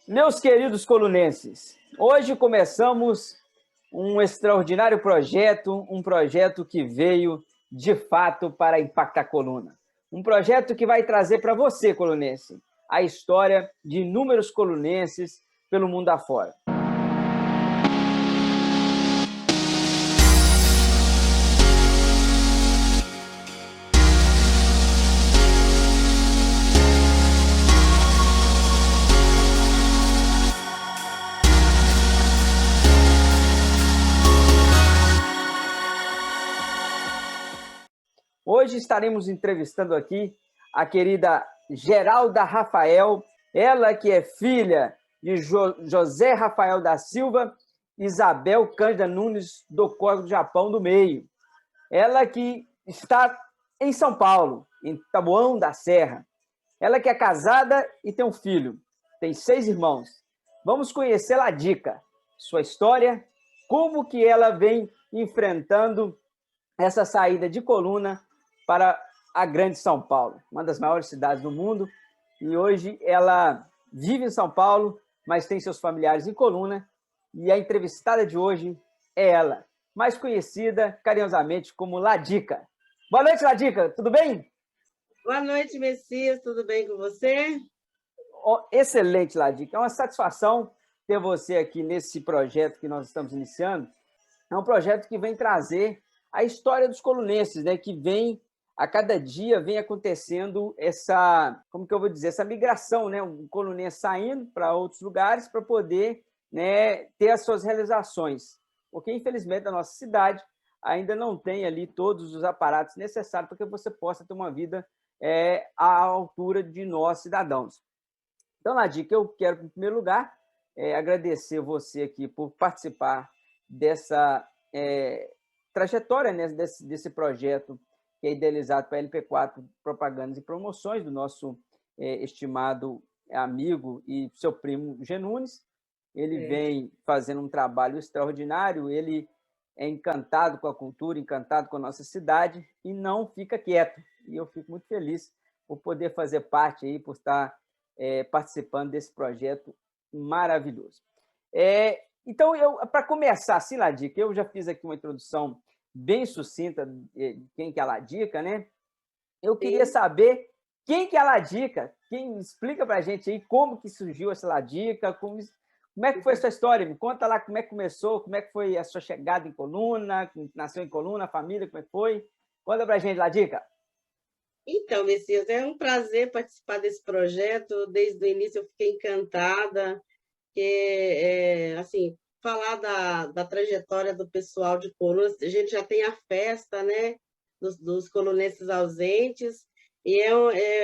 Meus queridos colunenses, hoje começamos um extraordinário projeto, um projeto que veio de fato para impactar a coluna. Um projeto que vai trazer para você, colunense, a história de inúmeros colunenses pelo mundo afora. Hoje estaremos entrevistando aqui a querida Geralda Rafael, ela que é filha de José Rafael da Silva, Isabel Cândida Nunes do Córrego do Japão do Meio. Ela que está em São Paulo, em Taboão da Serra. Ela que é casada e tem um filho, tem 6 irmãos. Vamos conhecer a Dica, sua história, como que ela vem enfrentando essa saída de coluna para a grande São Paulo, uma das maiores cidades do mundo, e hoje ela vive em São Paulo, mas tem seus familiares em coluna, e a entrevistada de hoje é ela, mais conhecida carinhosamente como Ladica. Boa noite, Ladica, tudo bem? Boa noite, Messias, tudo bem com você? Excelente, Ladica, é uma satisfação ter você aqui nesse projeto que nós estamos iniciando. É um projeto que vem trazer a história dos colunenses, né, que vem a cada dia vem acontecendo essa, como que eu vou dizer, essa migração, né? Um colunense saindo para outros lugares para poder, né, ter as suas realizações. Porque, infelizmente, a nossa cidade ainda não tem ali todos os aparatos necessários para que você possa ter uma vida à altura de nós, cidadãos. Então, Nadir, que eu quero, em primeiro lugar, agradecer você aqui por participar dessa trajetória, né, desse projeto que é idealizado para a LP4 Propagandas e Promoções, do nosso estimado amigo e seu primo Genunes. Ele vem fazendo um trabalho extraordinário, ele é encantado com a cultura, encantado com a nossa cidade e não fica quieto. E eu fico muito feliz por poder fazer parte, aí, por estar participando desse projeto maravilhoso. Então, para começar, assim, Ladica, eu já fiz aqui uma introdução bem sucinta de quem que é a Ladica, né? Eu queria saber quem que é a Ladica, quem explica para a gente aí como que surgiu essa Ladica, como é que foi a sua história? Me conta lá como é que começou, como é que foi a sua chegada em coluna, nasceu em coluna, a família, como é que foi? Conta para a gente, Ladica. Então, Messias, é um prazer participar desse projeto. Desde o início eu fiquei encantada, que, assim, falar da trajetória do pessoal de Coluna, a gente já tem a festa, né, dos colunenses ausentes, e é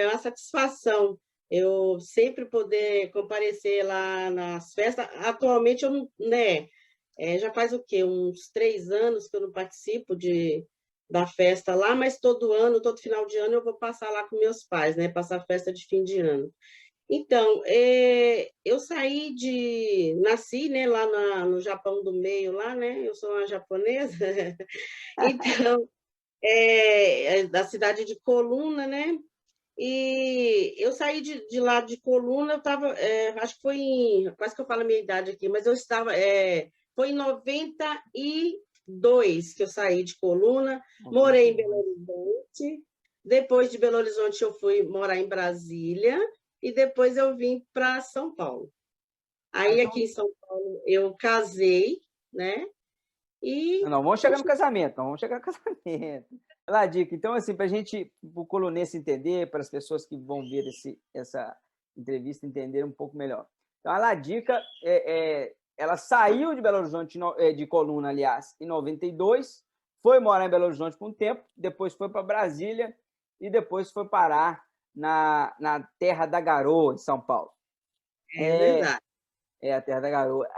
uma satisfação eu sempre poder comparecer lá nas festas. Atualmente, eu não, né, já faz o quê? Uns 3 anos que eu não participo da festa lá, mas todo ano, todo final de ano, eu vou passar lá com meus pais, né, passar a festa de fim de ano. Então, eu nasci, né, lá no Japão do Meio, lá, né, eu sou uma japonesa, então, da cidade de Coluna, né, e eu saí de lá de Coluna, eu estava, acho que quase que eu falo a minha idade aqui, mas foi em 92 que eu saí de Coluna, morei em Belo Horizonte, depois de Belo Horizonte eu fui morar em Brasília, e depois eu vim para São Paulo. Aí, aqui em São Paulo, eu casei, né? E Não, vamos chegar no casamento, não vamos chegar no casamento. Ladica, então, assim, para a gente, para o colunense entender, para as pessoas que vão ver essa entrevista entender um pouco melhor. Então, a Ladica, ela saiu de Belo Horizonte, de Coluna, aliás, em 92, foi morar em Belo Horizonte por um tempo, depois foi para Brasília e depois foi parar na Terra da Garoa, de São Paulo. é verdade. A Terra da Garoa.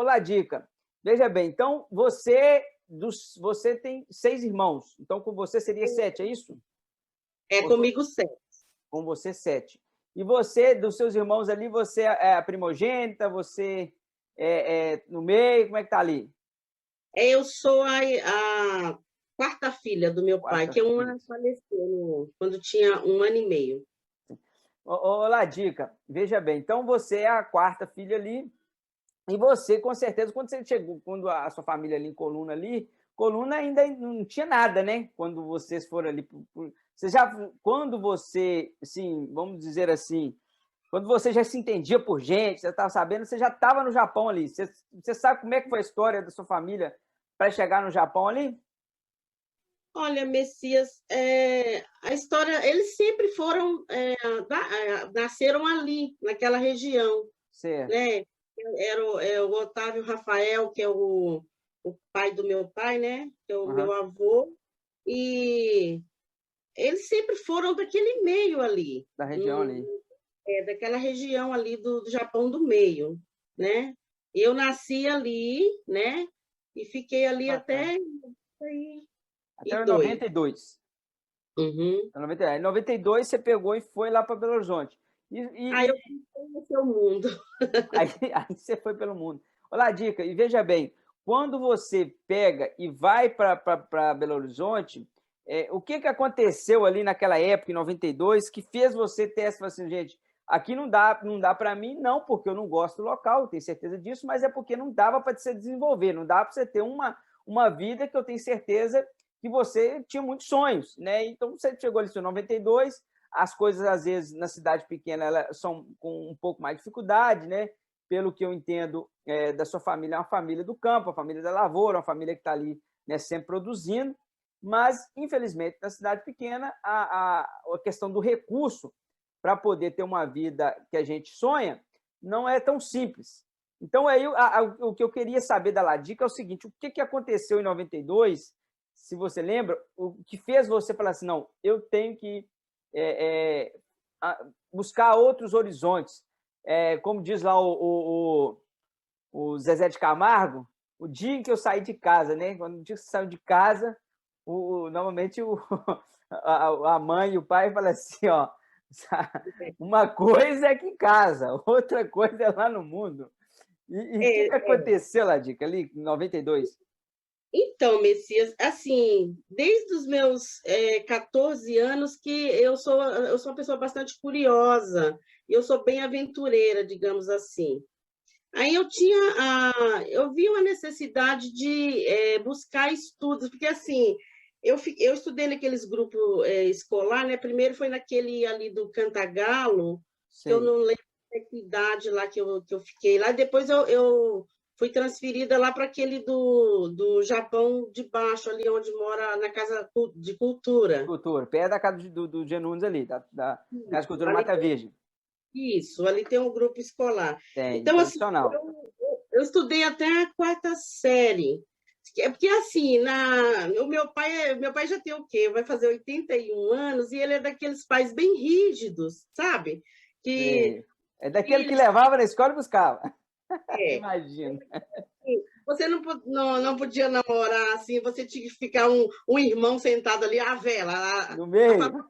Ladica, veja bem, então você tem 6 irmãos, então com você seria 7, é isso? Comigo 7. Com você 7. E você, dos seus irmãos ali, você é a primogênita, você no meio, como é que tá ali? Eu sou a quarta filha do meu pai, que uma faleceu quando tinha 1 ano e meio. Ô, Ladica, veja bem, então você é a quarta filha ali, e você, com certeza, quando você chegou, quando a sua família ali, Coluna ainda não tinha nada, né? Quando vocês foram ali, você já, quando você, assim, vamos dizer assim, quando você já se entendia por gente, você estava sabendo, você já estava no Japão ali. Você sabe como é que foi a história da sua família para chegar no Japão ali? Olha, Messias, a história, eles sempre foram, nasceram ali, naquela região, Certo. né? Era o Otávio Rafael, que é o pai do meu pai, né? Que é o meu Uhum. avô, e eles sempre foram daquele meio ali, Da região ali. daquela região ali do Japão do meio, né? Eu nasci ali, né? E fiquei ali Bacana. até Até em dois. 92. Uhum. Em 92 você pegou e foi lá para Belo Horizonte. E, Aí e, eu e conheci o mundo. aí, aí você foi pelo mundo. Olá, dica, e veja bem, quando você pega e vai para Belo Horizonte, o que, que aconteceu ali naquela época, em 92, que fez você ter essa, assim, gente, aqui não dá para mim, não porque eu não gosto do local, tenho certeza disso, mas é porque não dava para você desenvolver, não dava para você ter uma vida que eu tenho certeza que você tinha muitos sonhos, né? Então você chegou ali em 92, as coisas às vezes na cidade pequena elas são com um pouco mais de dificuldade, né? Pelo que eu entendo da sua família, é uma família do campo, uma família da lavoura, uma família que está ali, né, sempre produzindo, mas infelizmente na cidade pequena a questão do recurso para poder ter uma vida que a gente sonha não é tão simples. Então, aí, o que eu queria saber da Ladica é o seguinte: o que, que aconteceu em 92, se você lembra, o que fez você falar assim, não, eu tenho que é, buscar outros horizontes. Como diz lá o Zezé de Camargo, o dia em que eu saí de casa, né? Quando o dia que você saiu de casa, normalmente a mãe e o pai falam assim, ó, uma coisa é aqui em casa, outra coisa é lá no mundo. E o que, que É, é. aconteceu, Ladica, ali em 92? Então, Messias, assim, desde os meus 14 anos que eu sou uma pessoa bastante curiosa, e eu sou bem aventureira, digamos assim. Aí eu vi uma necessidade de buscar estudos, porque assim, eu estudei naqueles grupos escolar, né? Primeiro foi naquele ali do Cantagalo, que eu Sei. não lembro que idade lá que eu fiquei lá. Depois eu fui transferida lá para aquele do Japão de baixo, ali onde mora na Casa de Cultura. Cultura, perto da casa do Genunes ali, da Casa de Cultura Ali Mata Virgem. Isso, ali tem um grupo escolar. Tem, Então, assim, tradicional. eu estudei até a quarta série. É porque, assim, o meu pai já tem o quê? Vai fazer 81 anos e ele é daqueles pais bem rígidos, sabe? Que Sei. É daquele que filhos, levava na escola e buscava. é, Imagino. você não podia namorar assim, você tinha que ficar um irmão sentado ali, a vela, No a meio. família,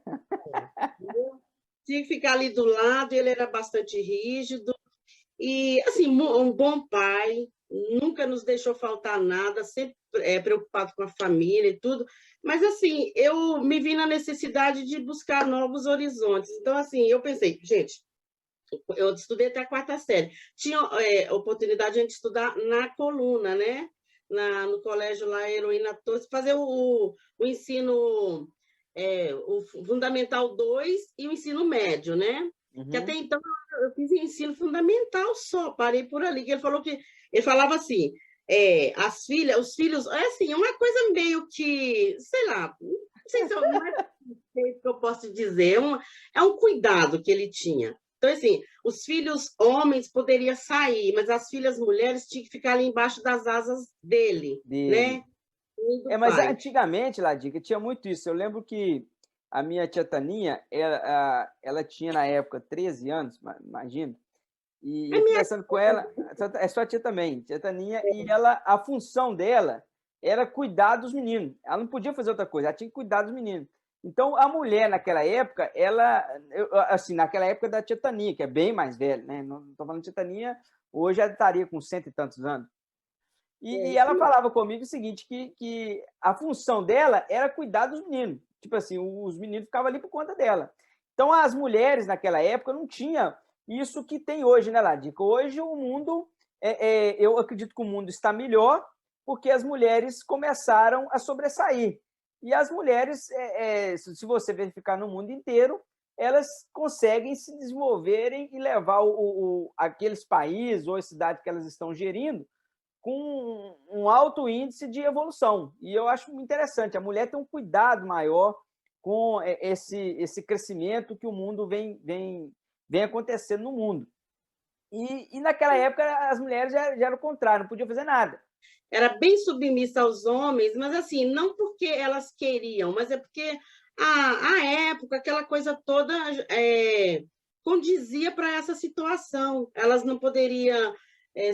entendeu? Tinha que ficar ali do lado, ele era bastante rígido. E, assim, um bom pai, nunca nos deixou faltar nada, sempre preocupado com a família e tudo. Mas, assim, eu me vi na necessidade de buscar novos horizontes. Então, assim, eu pensei, gente, eu estudei até a quarta série. Tinha oportunidade de a gente estudar na coluna, né? No colégio lá, Heroína Torres, fazer o ensino, o Fundamental 2 e o ensino médio, né? Que até Uhum. então eu fiz ensino fundamental só, parei por ali. Que ele falava assim, os filhos, é assim, uma coisa meio que, sei lá, não sei se não é o que eu posso dizer, é um cuidado que ele tinha. Então, assim, os filhos homens poderiam sair, mas as filhas mulheres tinham que ficar ali embaixo das asas dele, Dele. né? E do Mas pai. antigamente, Ladica, tinha muito isso. Eu lembro que a minha tia Taninha, ela tinha na época 13 anos, imagina, e A eu minha conversando com ela, é sua tia também, tia Taninha, e a função dela era cuidar dos meninos. Ela não podia fazer outra coisa, ela tinha que cuidar dos meninos. Então, a mulher naquela época, assim, naquela época da tia Taninha, que é bem mais velha, né? Não estou falando de tia Taninha, hoje ela estaria com cento e tantos anos. E isso ela mesmo. falava comigo o seguinte, que a função dela era cuidar dos meninos. Tipo assim, os meninos ficavam ali por conta dela. Então, as mulheres naquela época não tinham isso que tem hoje, né, Ladica? Hoje o mundo, eu acredito que o mundo está melhor porque as mulheres começaram a sobressair. E as mulheres, se você verificar no mundo inteiro, elas conseguem se desenvolverem e levar aqueles países ou a cidade que elas estão gerindo com um alto índice de evolução. E eu acho interessante, a mulher tem um cuidado maior com esse crescimento que o mundo vem acontecendo no mundo. E naquela época as mulheres já eram o contrário, não podiam fazer nada. Era bem submissa aos homens, mas assim, não porque elas queriam, mas é porque a época, aquela coisa toda condizia para essa situação. Elas não poderiam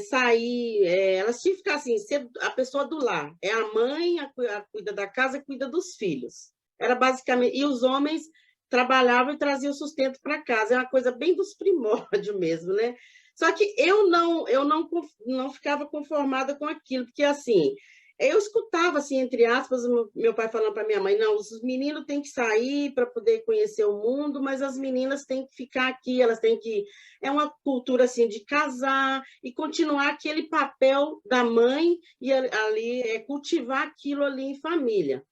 sair, elas tinham que ficar assim, ser a pessoa do lar. É a mãe, a cuida da casa, cuida dos filhos. Era basicamente. E os homens trabalhavam e traziam sustento para casa. É uma coisa bem dos primórdios mesmo, né? Só que eu não ficava conformada com aquilo, porque assim, eu escutava assim, entre aspas, meu pai falando para minha mãe, não, os meninos têm que sair para poder conhecer o mundo, mas as meninas têm que ficar aqui, elas têm que é uma cultura assim de casar e continuar aquele papel da mãe e ali cultivar aquilo ali em família.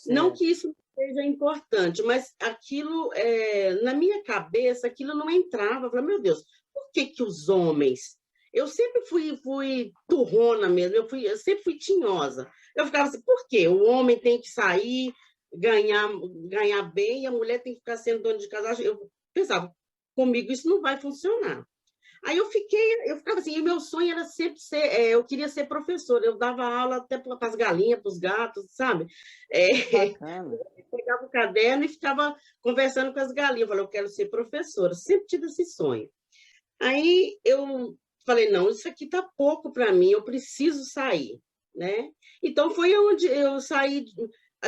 Não Certo. que isso seja importante, mas aquilo, na minha cabeça, aquilo não entrava. Eu falei, meu Deus, por que que os homens... Eu sempre fui turrona mesmo, eu sempre fui tinhosa. Eu ficava assim, por quê? O homem tem que sair, ganhar bem, e a mulher tem que ficar sendo dona de casa. Eu pensava, comigo isso não vai funcionar. Aí eu ficava assim, e meu sonho era sempre ser, eu queria ser professora, eu dava aula até para as galinhas, para os gatos, sabe? Bacana. Pegava o caderno e ficava conversando com as galinhas, eu falei, eu quero ser professora, sempre tive esse sonho. Aí eu falei, não, isso aqui tá pouco para mim, eu preciso sair, né? Então foi onde eu saí,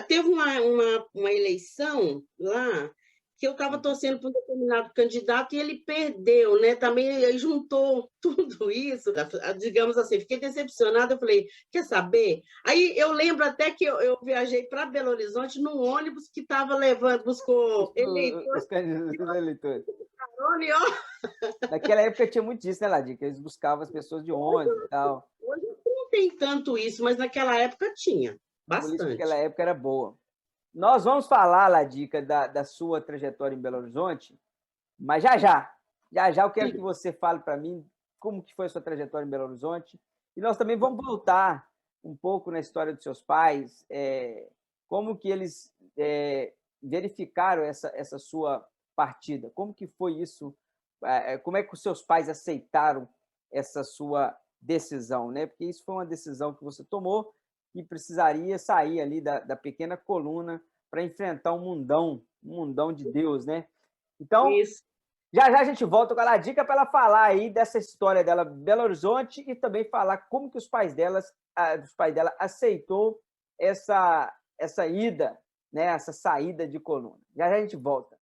teve uma eleição lá, que eu estava torcendo para um determinado candidato e ele perdeu, né? Também juntou tudo isso, digamos assim, fiquei decepcionada. Eu falei, quer saber? Aí eu lembro até que eu viajei para Belo Horizonte num ônibus que estava levando, buscou Os eleitores, candidatos eleitores. e ó, Naquela época tinha muito disso, né, Ladica? Eles buscavam as pessoas de ônibus e tal. hoje não tem tanto isso, mas naquela época tinha, A política naquela bastante. época era boa. Nós vamos falar, Ladica, da sua trajetória em Belo Horizonte, mas já já. Já já eu quero que Sim. você fale para mim como que foi a sua trajetória em Belo Horizonte. E nós também vamos voltar um pouco na história dos seus pais, como que eles verificaram essa sua partida, como que foi isso, como é que os seus pais aceitaram essa sua decisão, né? Porque isso foi uma decisão que você tomou e precisaria sair ali da pequena coluna para enfrentar um mundão de Deus, né? Então, Isso. já já a gente volta com a dica para ela falar aí dessa história dela em Belo Horizonte e também falar como que os pais dela aceitou essa ida, né, essa saída de coluna. Já já a gente volta.